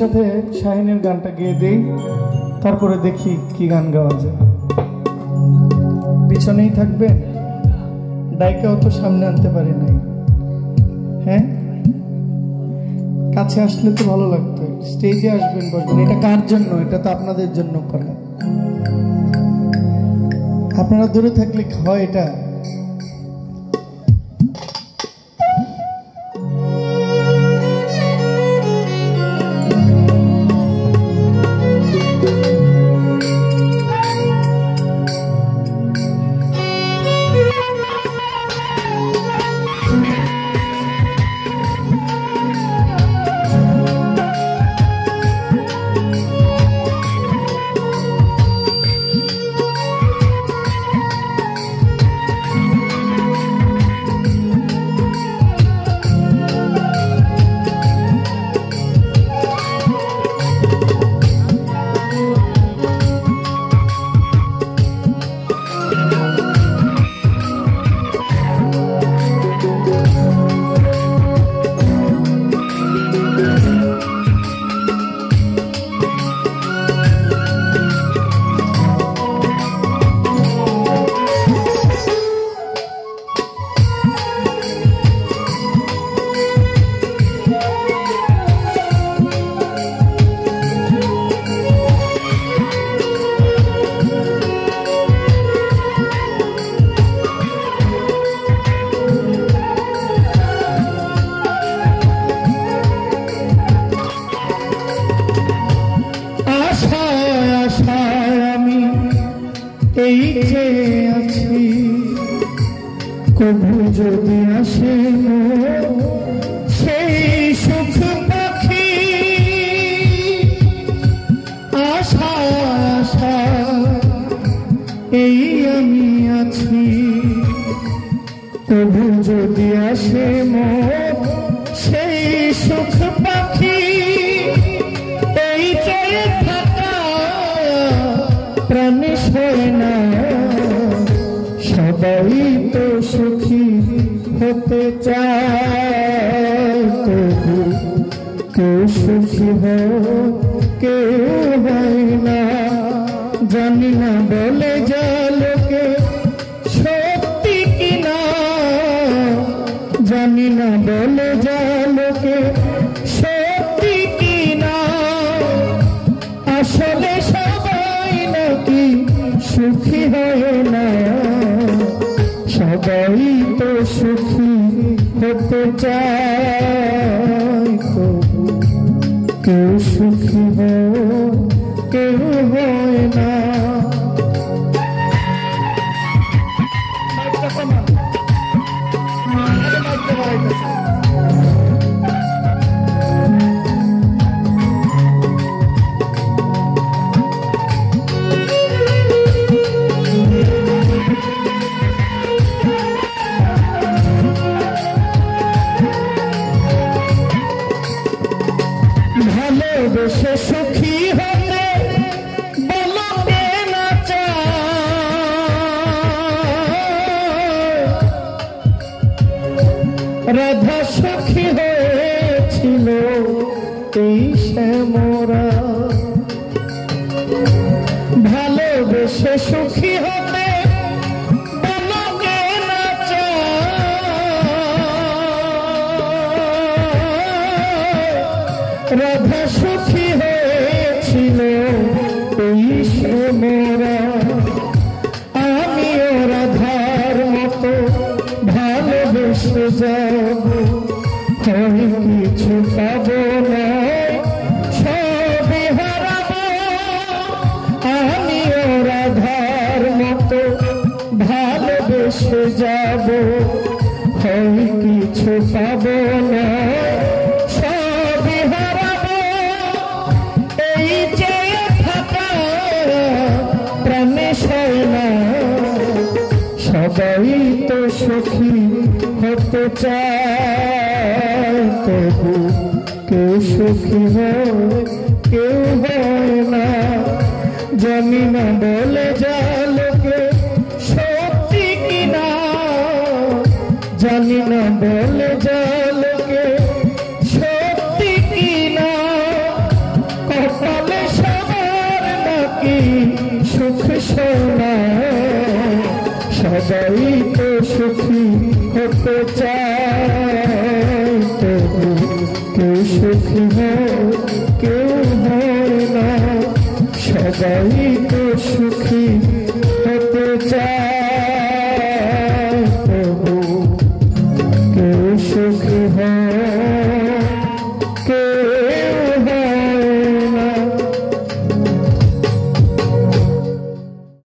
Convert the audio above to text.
সাথে শাহিনের গানটা গেয়ে দেই, তারপরে দেখি কি গান গাওয়া যায়। পিছনেই থাকবে, ডাইকাও তো সামনে আনতে পারি নাই। হ্যাঁ, কাছে আসলে তো ভালো লাগতো। স্টেজে আসবেন, বসবেন। এটা কার জন্য? এটা তো আপনাদের জন্য করা। আপনারা দূরে থাকলে হয় এটা। কবু যদি আসে সেই সুখ পাখি, আশা আশা এই আমি আছি। কবু যদি আসে সেই সুখ পাখি, এই চেয়ে থাকা প্রাণে সয় না। সবাই তো সুখী হতে চায়, তবু কেউ সুখী হয় কেউ হয় না। জানি না বলে যা লোকে সত্যি কিনা, জানি না বলে যা লোকে সত্যি কিনা। আসলে সবাই নাকি সুখী হয় না। সবাই তো সুখী হতে চায়, তবু কেউ সুখী হয় কেউ হয় না। ভালোবেসে সুখী হতে বলো কে না চায়। রাধা সুখী হয়েছিল এই শ্যামরা। ভালোবেসে সুখী হতে বলো কে না চায়। রাধা সুখী হয়েছিল এই শ্যামরা। আমিও রাধার মতো ভালোবেসে যাব, হয় কিছু পাবো না সবই হারাবো। আমিও রাধার মতো ভালোবেসে যাব, হয় কিছু পাবো না সবই হারাবো। এই যে থাকা প্রাণে সয় না। সবাই তো সুখী হতে চায়, তবু কেউ সুখী হয় কেউ হয় না। জানি না বলে যা লোকে সত্যি কিনা, জানি না বলে যা লোকে সত্যি কিনা। সুখ শোনায়, সবাই তো সুখী হতে চায়, তবু কেউ সুখী হয় কেউ হয় না, সবাই